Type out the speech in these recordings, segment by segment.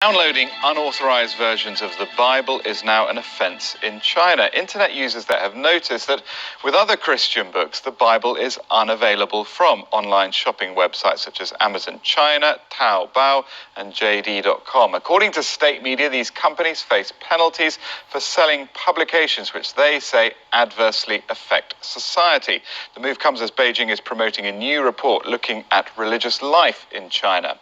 Downloading unauthorized versions of the Bible is now an offense in China. Internet users there have noticed that with other Christian books, the Bible is unavailable from online shopping websites such as Amazon China, Taobao, and JD.com. According to state media, these companies face penalties for selling publications which they say adversely affect society. The move comes as Beijing is promoting a new report looking at religious life in China.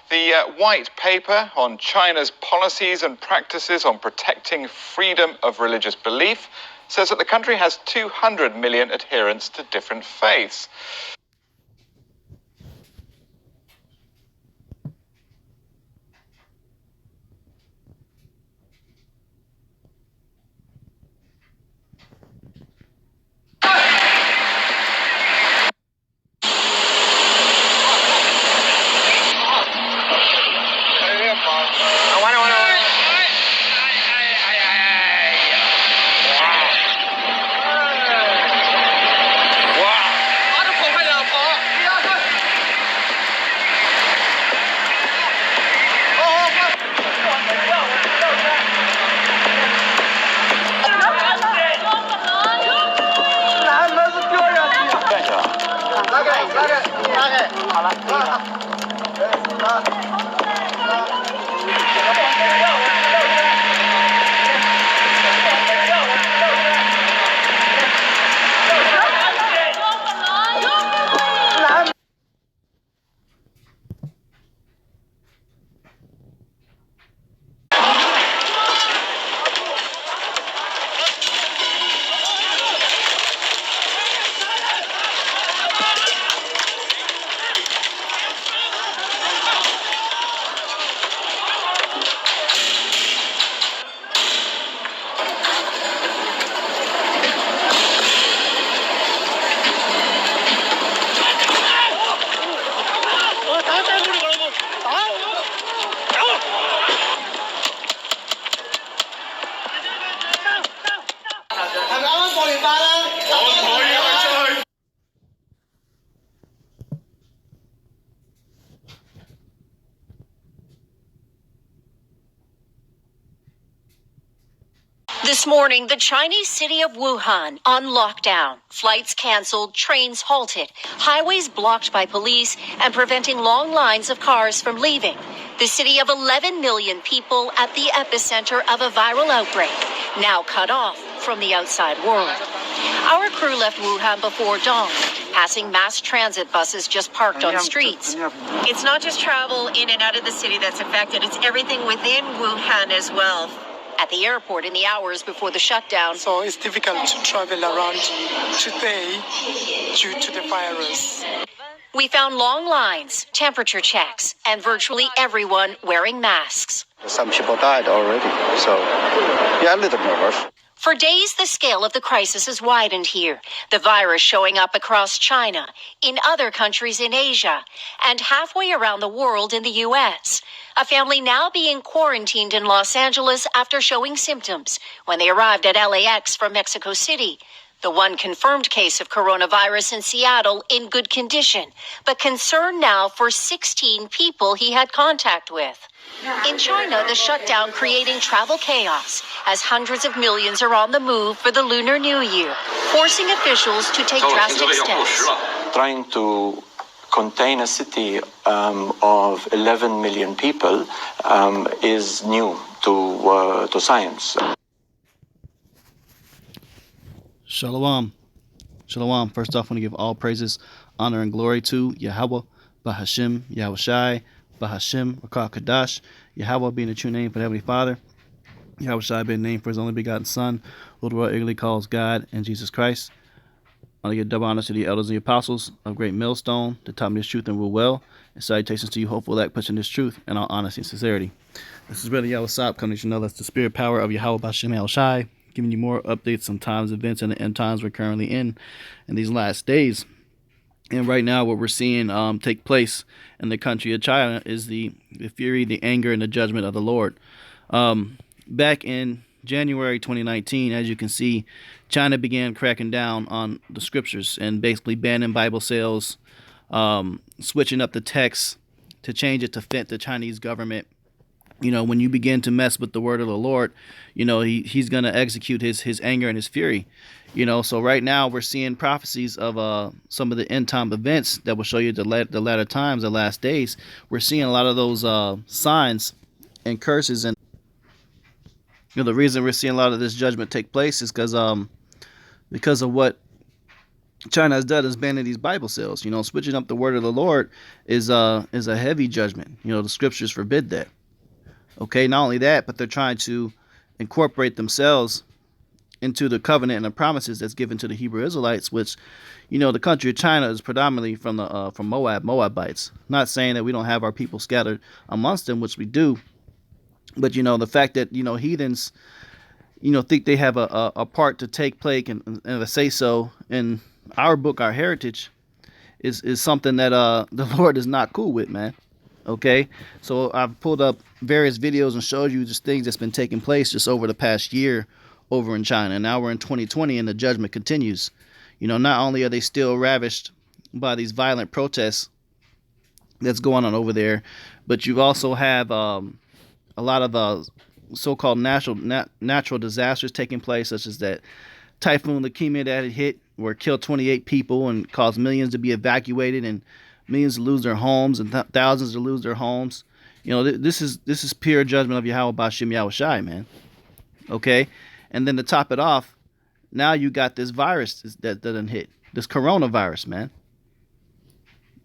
The white paper on China's policies and practices on protecting freedom of religious belief says that the country has 200 million adherents to different faiths. This morning, the Chinese city of Wuhan on lockdown. Flights canceled, trains halted, highways blocked by police, and preventing long lines of cars from leaving. The city of 11 million people at the epicenter of a viral outbreak, now cut off from the outside world. Our crew left Wuhan before dawn, passing mass transit buses just parked on streets. It's not just travel in and out of the city that's affected, it's everything within Wuhan as well. At the airport in the hours before the shutdown. So it's difficult to travel around today due to the virus. We found long lines, temperature checks, and virtually everyone wearing masks. Some people died already, so yeah, a little nervous. For days, the scale of the crisis has widened here, the virus showing up across China, in other countries in Asia, and halfway around the world in the U.S. A family now being quarantined in Los Angeles after showing symptoms when they arrived at LAX from Mexico City. The one confirmed case of coronavirus in Seattle in good condition, but concern now for 16 people he had contact with. In China, the shutdown creating travel chaos as hundreds of millions are on the move for the Lunar New Year, forcing officials to take drastic steps. Trying to contain a city of 11 million people is new to science. Shalom. Shalom. First off, I want to give all praises, honor, and glory to Yahweh, Bahashim, Yahweh Shai, Bahashim, Rakah Kadash, Yahweh being the true name for the Heavenly Father, Yahweh Shai being named for his only begotten Son, who the world eagerly calls God and Jesus Christ. I want to give double honors to the elders and the apostles of Great Millstone that taught me this truth and rule well, and salutations to you hopeful elect pushing this truth in all honesty and sincerity. This is really Yahweh Sab coming to you know that's the spirit power of Yahweh Bahashim Yahweh Shai, giving you more updates on times, events, and the end times we're currently in these last days. And right now what we're seeing take place in the country of China is the fury, the anger, and the judgment of the Lord. Back in January 2019, as you can see, China began cracking down on the scriptures and basically banning Bible sales, switching up the text to change it to fit the Chinese government, When you begin to mess with the word of the Lord, he's going to execute his anger and his fury. So right now we're seeing prophecies of some of the end time events that will show you the latter times, the last days. We're seeing a lot of those signs and curses, and the reason we're seeing a lot of this judgment take place is because of what China has done, is banning these Bible sales. Switching up the word of the Lord is a heavy judgment. The scriptures forbid that. Okay, not only that, but they're trying to incorporate themselves into the covenant and the promises that's given to the Hebrew Israelites, which, the country of China is predominantly from Moabites. Not saying that we don't have our people scattered amongst them, which we do, but the fact that heathens think they have a part to take place and a say so in our book, our heritage, is something that the Lord is not cool with, man. Okay, so I've pulled up various videos and showed you just things that's been taking place just over the past year over in China. And now we're in 2020 and the judgment continues. Not only are they still ravished by these violent protests that's going on over there, but you also have a lot of so-called natural disasters taking place, such as that typhoon leukemia that had hit, where it killed 28 people and caused millions to be evacuated and millions to lose their homes and thousands to lose their homes. This is pure judgment of Yahweh Bashim Yahushai, man. Okay, and then to top it off, now you got this virus that doesn't hit, this coronavirus, man.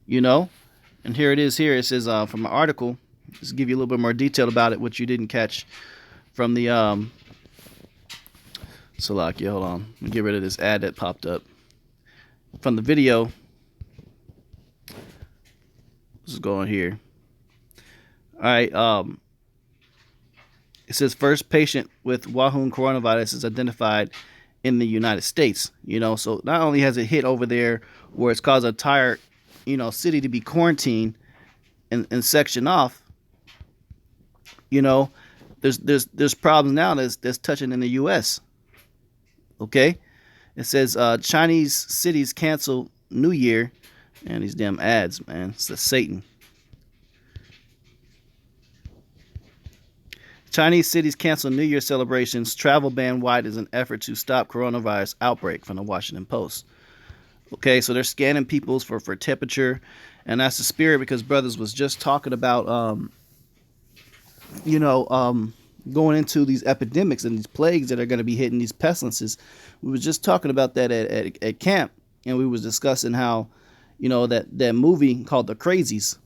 And here it is. Here it says from an article. Just give you a little bit more detail about it, which you didn't catch from the Salakia. Hold on, let me get rid of this ad that popped up from the video. Let's go on here. All right. It says first patient with Wuhan coronavirus is identified in the United States. So not only has it hit over there where it's caused an entire, city to be quarantined and sectioned off. There's problems now that's touching in the U.S. Okay, it says Chinese cities cancel New Year. And these damn ads, man. It's the Satan. Chinese cities cancel New Year celebrations. Travel ban wide as an effort to stop coronavirus outbreak, from the Washington Post. Okay, so they're scanning people for temperature. And that's the spirit, because brothers was just talking about, going into these epidemics and these plagues that are going to be hitting, these pestilences. We was just talking about that at camp. And we was discussing how, that movie called The Crazies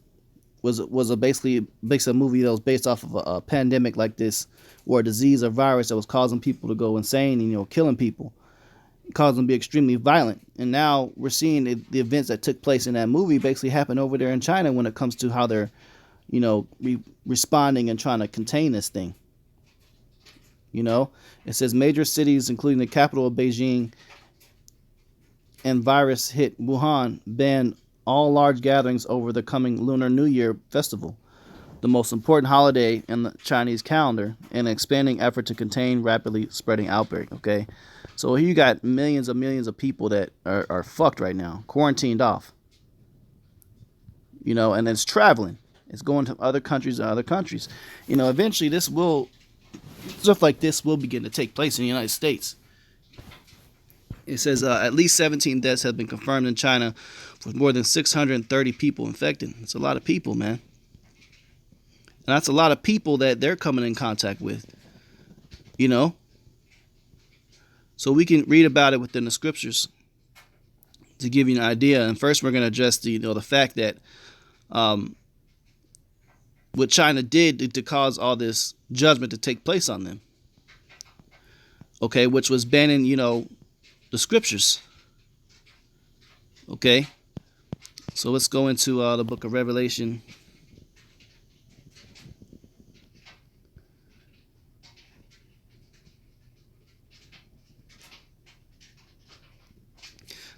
was basically a movie that was based off of a pandemic like this, or a disease or virus that was causing people to go insane and killing people, causing them to be extremely violent. And now we're seeing the events that took place in that movie basically happen over there in China when it comes to how they're responding and trying to contain this thing. It says major cities, including the capital of Beijing, and virus hit Wuhan, banned all large gatherings over the coming Lunar New Year festival, the most important holiday in the Chinese calendar, and an expanding effort to contain rapidly spreading outbreak. Okay, so here you got millions of people that are fucked right now, quarantined off. And it's traveling. It's going to other countries and other countries. Eventually stuff like this will begin to take place in the United States. It says at least 17 deaths have been confirmed in China, with more than 630 people infected. It's a lot of people, man. And that's a lot of people that they're coming in contact with. So we can read about it within the scriptures to give you an idea. And first we're going to address the fact that what China did to cause all this judgment to take place on them. Okay, which was banning, the scriptures. Okay, so let's go into the book of Revelation.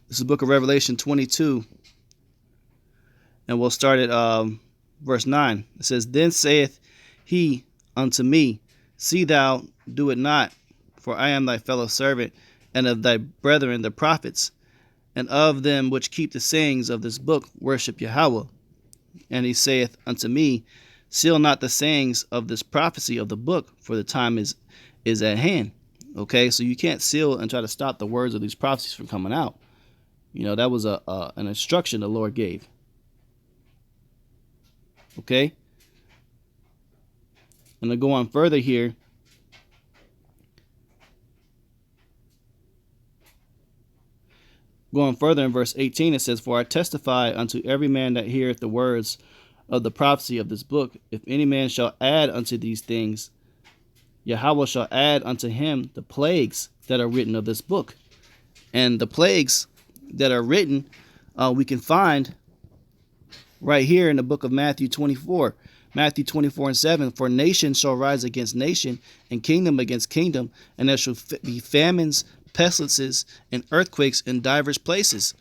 This is the book of Revelation 22, and we'll start at verse 9. It says, Then saith he unto me, See thou do it not, for I am thy fellow servant, and of thy brethren the prophets, and of them which keep the sayings of this book worship Yahweh. And he saith unto me, Seal not the sayings of this prophecy of the book, for the time is at hand. Okay, so you can't seal and try to stop the words of these prophecies from coming out. That was an instruction the Lord gave. Okay, and to go on further here, going further in verse 18, it says, "For I testify unto every man that heareth the words of the prophecy of this book, if any man shall add unto these things, Yahweh shall add unto him the plagues that are written of this book." And the plagues that are written, we can find right here in the book of Matthew 24. Matthew 24:7, "For nation shall rise against nation, and kingdom against kingdom, and there shall be famines, pestilences, and earthquakes in divers places."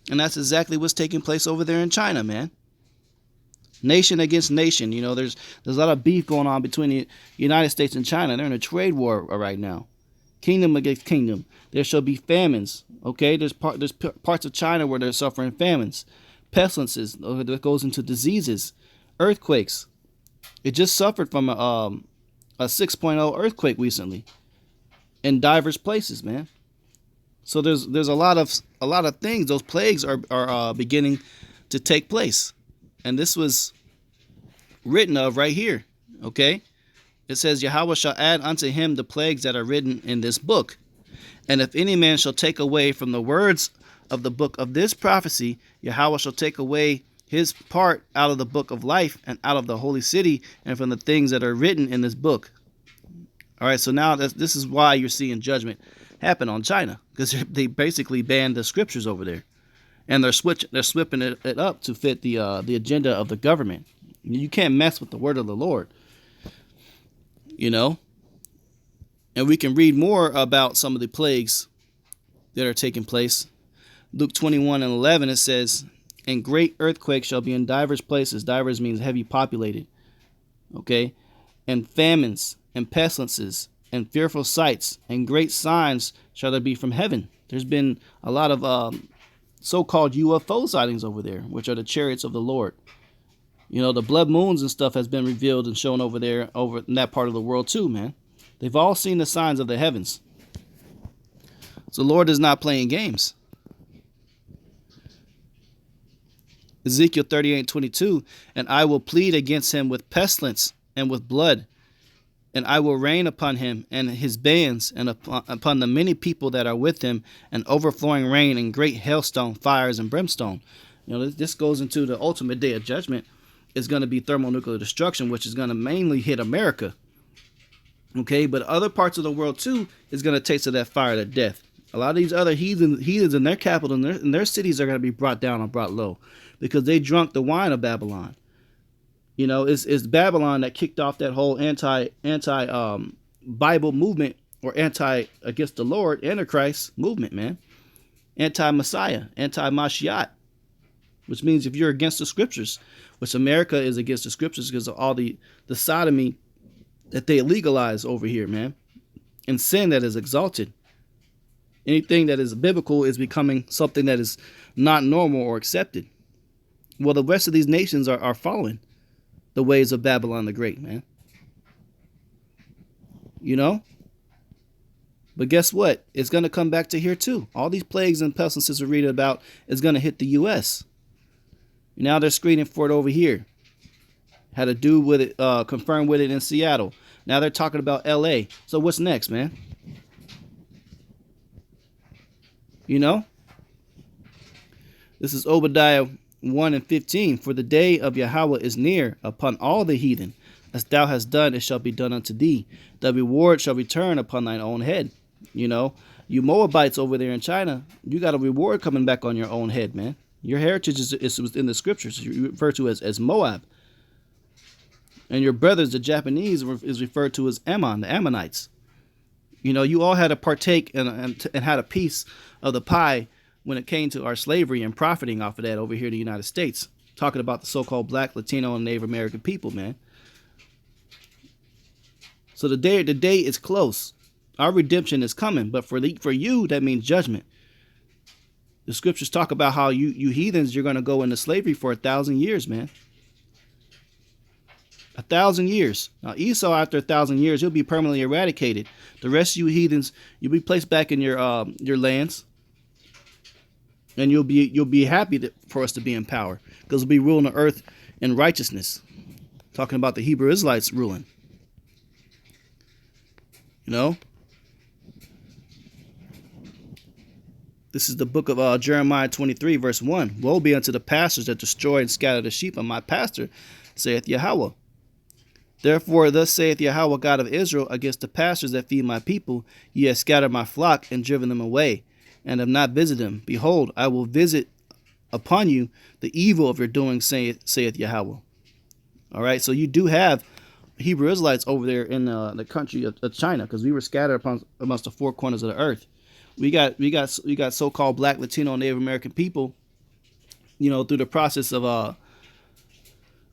And that's exactly what's taking place over there in China, man. Nation against nation. There's a lot of beef going on between the United States and China. They're in a trade war right now. Kingdom against kingdom. There shall be famines. Okay, there's parts of China where they're suffering famines, pestilences that goes into diseases, earthquakes. It just suffered from a 6.0 earthquake recently in divers places, man. So there's a lot of things. Those plagues are beginning to take place, and this was written of right here. Okay, it says, "Yahweh shall add unto him the plagues that are written in this book. And if any man shall take away from the words of the book of this prophecy, Yahweh shall take away his part out of the book of life and out of the holy city and from the things that are written in this book." All right, so now this is why you're seeing judgment happen on China, because they basically banned the scriptures over there, and they're swapping it up to fit the agenda of the government. You can't mess with the word of the Lord, And we can read more about some of the plagues that are taking place. Luke 21:11, it says, "And great earthquakes shall be in divers places." Divers means heavy populated. Okay? "And famines, and pestilences, and fearful sights, and great signs shall there be from heaven." There's been a lot of so-called UFO sightings over there, which are the chariots of the Lord. The blood moons and stuff has been revealed and shown over there, over in that part of the world too, man. They've all seen the signs of the heavens. So the Lord is not playing games. Ezekiel 38:22, "And I will plead against him with pestilence and with blood, and I will rain upon him and his bands, and upon the many people that are with him, an overflowing rain and great hailstone, fires, and brimstone." This goes into the ultimate day of judgment. It's going to be thermonuclear destruction, which is going to mainly hit America. Okay, but other parts of the world too is going to taste of that fire to death. A lot of these other heathens in their capital and their cities are going to be brought down and brought low because they drunk the wine of Babylon. It's Babylon that kicked off that whole anti Bible movement, or anti against the Lord, Antichrist movement, man. Anti-Messiah, anti-Mashiach, which means if you're against the scriptures, which America is against the scriptures because of all the sodomy that they legalize over here, man, and sin that is exalted. Anything that is biblical is becoming something that is not normal or accepted. Well, the rest of these nations are following the ways of Babylon the Great, man. But guess what? It's going to come back to here too. All these plagues and pestilences we read about is going to hit the U.S. Now they're screening for it over here. Had a dude with it, confirmed with it in Seattle. Now they're talking about L.A. So what's next, man? This is Obadiah 1:15. "For the day of Yahweh is near upon all the heathen. As thou hast done, it shall be done unto thee. The reward shall return upon thine own head." You Moabites over there in China, you got a reward coming back on your own head, man. Your heritage is within the scriptures. You refer to as Moab. And your brothers, the Japanese, is referred to as Ammon, the Ammonites. You all had to partake and had a piece of the pie when it came to our slavery and profiting off of that over here in the United States. Talking about the so-called black, Latino, and Native American people, man. So the day is close. Our redemption is coming, but for you, that means judgment. The scriptures talk about how you heathens, you're going to go into slavery for 1,000 years, man. 1,000 years. Now Esau, after 1,000 years, he'll be permanently eradicated. The rest of you heathens, you'll be placed back in your lands, and you'll be happy for us to be in power, because we'll be ruling the earth in righteousness. Talking about the Hebrew Israelites ruling. You know, this is the book of Jeremiah 23, verse 1. Woe be unto the pastors that destroy and scatter the sheep of my pasture, saith Yahweh. Therefore thus saith Yahweh God of Israel against the pastors that feed my people, ye have scattered my flock and driven them away, and have not visited them. Behold, I will visit upon you the evil of your doing, saith Yahweh. All right, so you do have Hebrew Israelites over there in the country of China, because we were scattered amongst the four corners of the earth. We got so-called Black, Latino, and Native American people, you know, through the process of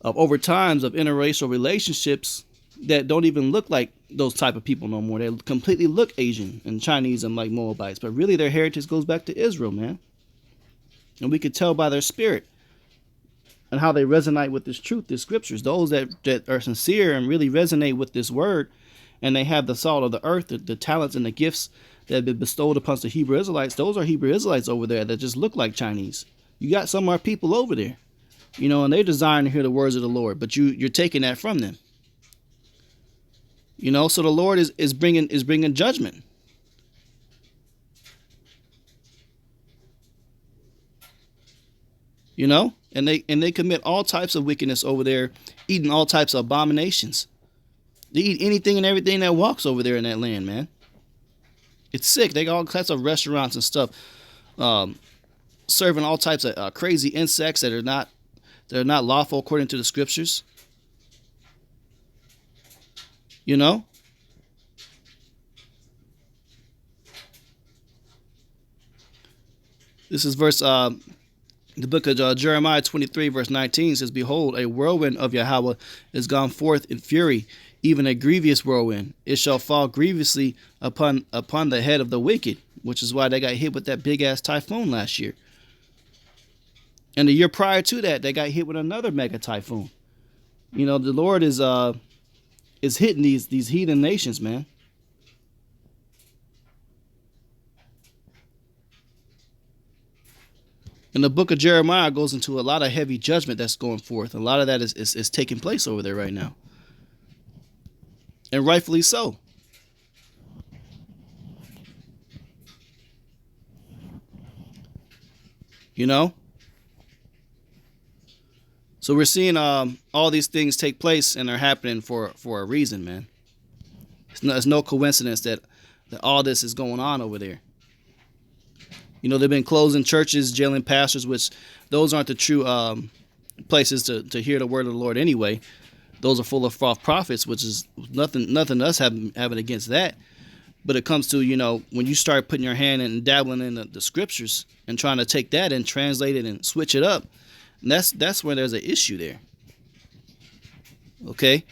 over times of interracial relationships that don't even look like those type of people no more. They completely look Asian and Chinese and like Moabites, but really their heritage goes back to Israel, man. And we could tell by their spirit and how they resonate with this truth, this scriptures. Those that are sincere and really resonate with this word, and they have the salt of the earth, the talents and the gifts that have been bestowed upon the Hebrew Israelites. Those are Hebrew Israelites over there that just look like Chinese. You got some of our people over there, you know, and they're desiring to hear the words of the Lord, but you're taking that from them. You know, so the Lord is bringing judgment. You know, and they commit all types of wickedness over there, eating all types of abominations. They eat anything and everything that walks over there in that land, man. It's sick. They got all types of restaurants and stuff, serving all types of crazy insects that are not lawful according to the scriptures. You know? This is the book of Jeremiah 23, verse 19 says, Behold, a whirlwind of Yahweh is gone forth in fury, even a grievous whirlwind. It shall fall grievously upon the head of the wicked, which is why they got hit with that big-ass typhoon last year. And the year prior to that, they got hit with another mega typhoon. You know, the Lord is hitting these heathen nations, man. And the book of Jeremiah goes into a lot of heavy judgment that's going forth. A lot of that is taking place over there right now. And rightfully so. You know? So we're seeing all these things take place, and they're happening for a reason, man. It's no coincidence that all this is going on over there. You know, they've been closing churches, jailing pastors, which those aren't the true places to hear the word of the Lord anyway. Those are full of false prophets, which is nothing us having against that. But it comes to, you know, when you start putting your hand in and dabbling in the scriptures and trying to take that and translate it and switch it up, and that's where there's an issue there. Okay?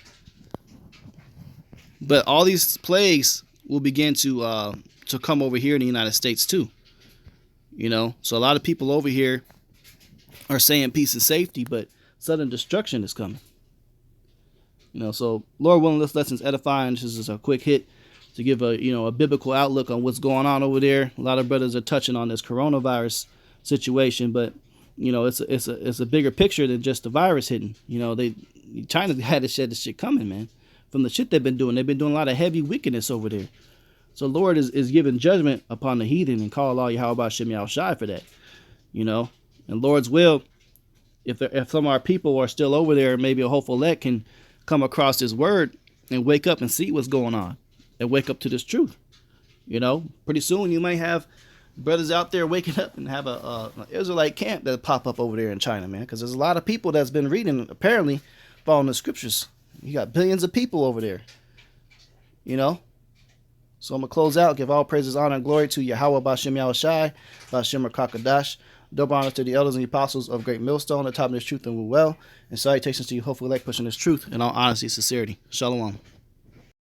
But all these plagues will begin to come over here in the United States too. You know, so a lot of people over here are saying peace and safety, but sudden destruction is coming. You know, so Lord willing, this lesson's edifying. This is a quick hit to give a biblical outlook on what's going on over there. A lot of brothers are touching on this coronavirus situation, but you know, it's a bigger picture than just the virus hitting. You know, China had to shed the shit coming, man, from the shit they've been doing. They've been doing a lot of heavy wickedness over there. So Lord is giving judgment upon the heathen, and call Allah Yahweh Bashem Yahushai for that. You know, and Lord's will, if some of our people are still over there, maybe a hopeful elect can come across this word and wake up and see what's going on and wake up to this truth. You know, pretty soon you might have brothers out there waking up and have an Israelite camp that pop up over there in China, man, because there's a lot of people that's been reading, apparently following the scriptures. You got billions of people over there, you know. So I'm going to close out, give all praises, honor, and glory to Yahweh Bashem Yahushai, Bashem Rakakadash. Double honor to the elders and the apostles of Great Millstone, the top of this truth and will well. And salutations to you, hopefully, like pushing this truth in all honesty and sincerity. Shalom.